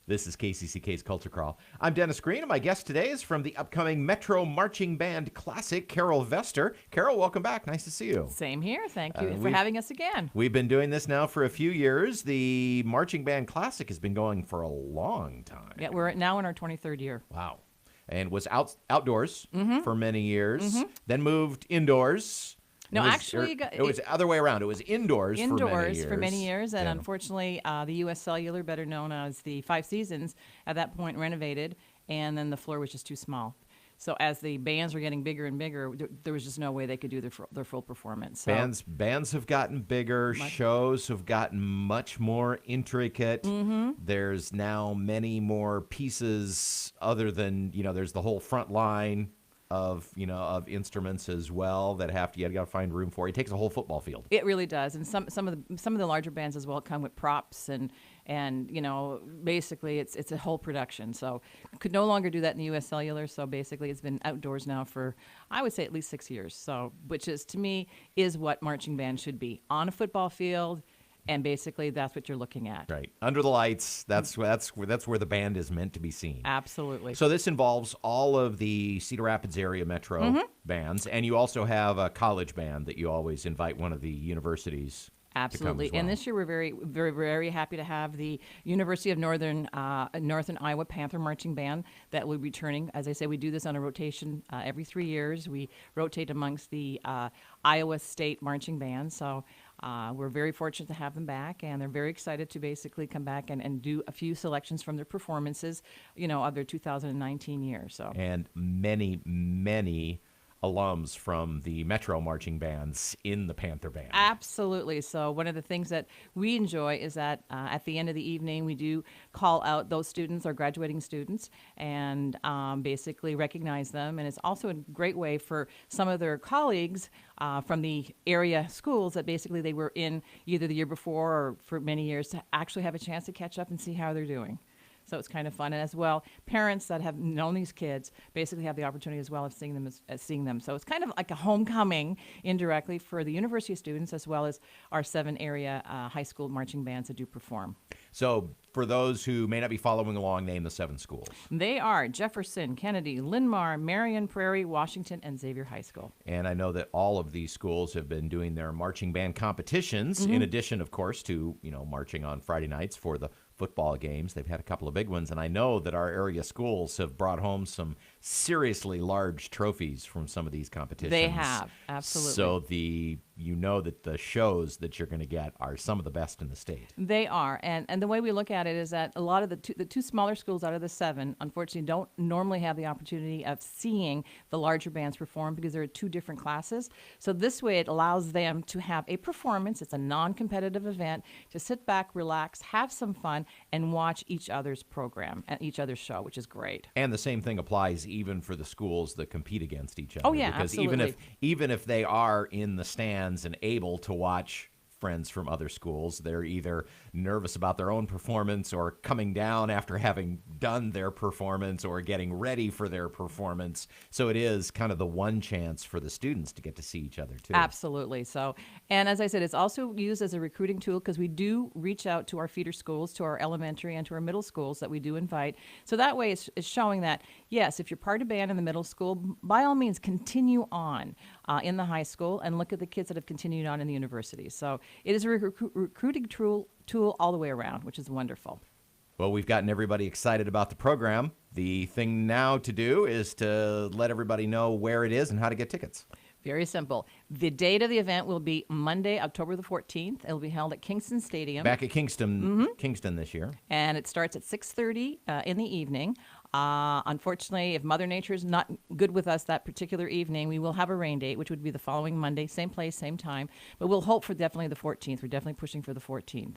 This is KCCK's Culture Crawl. I'm Dennis Green, and my guest today is from the upcoming Metro Marching Band Classic, Carol Vester. Carol, welcome back. Nice to see you. Same here. Thank you for having us again. We've been doing this now for a few years. The Marching Band Classic has been going for a long time. Yeah, we're now in our 23rd year. Wow. And was outdoors for many years, then moved indoors. No, actually, it was the other way around. It was indoors for many years, and unfortunately, the U.S. Cellular, better known as the Five Seasons, at that point renovated, and then the floor was just too small. So as the bands were getting bigger and bigger, there was just no way they could do their full performance. So bands have gotten bigger. Shows have gotten much more intricate. There's now many more pieces other than, there's the whole front line of instruments as well that you got to find room for. It takes a whole football field. It really does, and some of the larger bands as well come with props and basically it's a whole production. So could no longer do that in the U.S. Cellular. So basically, it's been outdoors now for, I would say, at least 6 years. So which is, to me, is what marching band should be, on a football field. And basically, that's what you're looking at. Right. Under the lights, that's where the band is meant to be seen. Absolutely. So this involves all of the Cedar Rapids area metro bands, and you also have a college band that you always invite one of the universities. Absolutely. And this year we're very, very, very happy to have the University of Northern Iowa Panther Marching Band that will be returning. As I say, we do this on a rotation every 3 years. We rotate amongst the Iowa State Marching Band. So we're very fortunate to have them back, and they're very excited to basically come back and do a few selections from their performances, of their 2019 year. So and many, many alums from the Metro marching bands in the Panther Band. Absolutely. So one of the things that we enjoy is that at the end of the evening, we do call out those students, our graduating students, and basically recognize them. And it's also a great way for some of their colleagues from the area schools that basically they were in either the year before or for many years to actually have a chance to catch up and see how they're doing. So it's kind of fun. And as well, parents that have known these kids basically have the opportunity as well of seeing them as seeing them. So it's kind of like a homecoming indirectly for the university students as well as our 7 area high school marching bands that do perform. So for those who may not be following along, name the 7 schools. They are Jefferson, Kennedy, Linn-Mar, Marion, Prairie, Washington, and Xavier High School. And I know that all of these schools have been doing their marching band competitions, in addition, of course, to, marching on Friday nights for the football games. They've had a couple of big ones, and I know that our area schools have brought home some seriously large trophies from some of these competitions. They have, absolutely. So that the shows that you're going to get are some of the best in the state. They are, and the way we look at it is that a lot of the two smaller schools out of the 7, unfortunately, don't normally have the opportunity of seeing the larger bands perform because they're 2 different classes. So this way, it allows them to have a performance. It's a non-competitive event to sit back, relax, have some fun, and watch each other's program and each other's show, which is great. And the same thing applies even for the schools that compete against each other. Oh yeah, because absolutely. even if they are in the stands and able to watch friends from other schools, they're either nervous about their own performance or coming down after having done their performance or getting ready for their performance. So it is kind of the one chance for the students to get to see each other too. Absolutely. So, and as I said, it's also used as a recruiting tool because we do reach out to our feeder schools, to our elementary and to our middle schools that we do invite. So that way it's showing that, yes, if you're part of band in the middle school, by all means continue on in the high school and look at the kids that have continued on in the university. So it is a recruiting tool all the way around, which is wonderful. Well, we've gotten everybody excited about the program. The thing now to do is to let everybody know where it is and how to get tickets. Very simple. The date of the event will be Monday, October the 14th. It will be held at Kingston Stadium. Back at Kingston this year. And it starts at 6:30 in the evening. Unfortunately, if Mother Nature is not good with us that particular evening, we will have a rain date, which would be the following Monday, same place, same time. But we'll hope for definitely the 14th. We're definitely pushing for the 14th.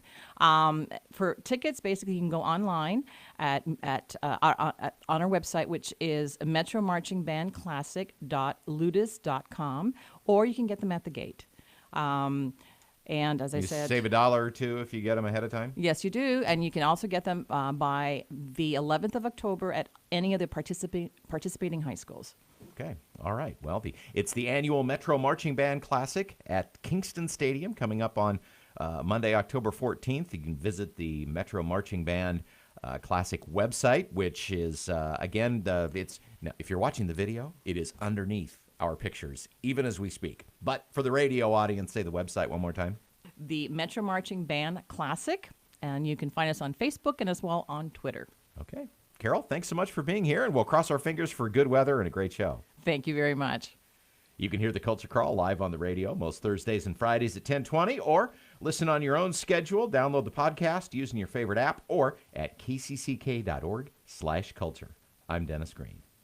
For tickets, basically, you can go online on our website, which is metromarchingbandclassic.ludus.com, or you can get them at the gate. And as I said, save $1 or $2 if you get them ahead of time? Yes, you do. And you can also get them by the 11th of October at any of the participating high schools. Okay. All right. Well, it's the annual Metro Marching Band Classic at Kingston Stadium coming up on Monday, October 14th. You can visit the Metro Marching Band Classic website, which is, again, now, if you're watching the video, it is underneath our pictures, even as we speak. But for the radio audience, say the website one more time. The Metro Marching Band Classic, and you can find us on Facebook and as well on Twitter. Okay. Carol, thanks so much for being here, and we'll cross our fingers for good weather and a great show. Thank you very much. You can hear the Culture Crawl live on the radio most Thursdays and Fridays at 10:20, or listen on your own schedule. Download the podcast using your favorite app or at kcck.org/culture. I'm Dennis Green.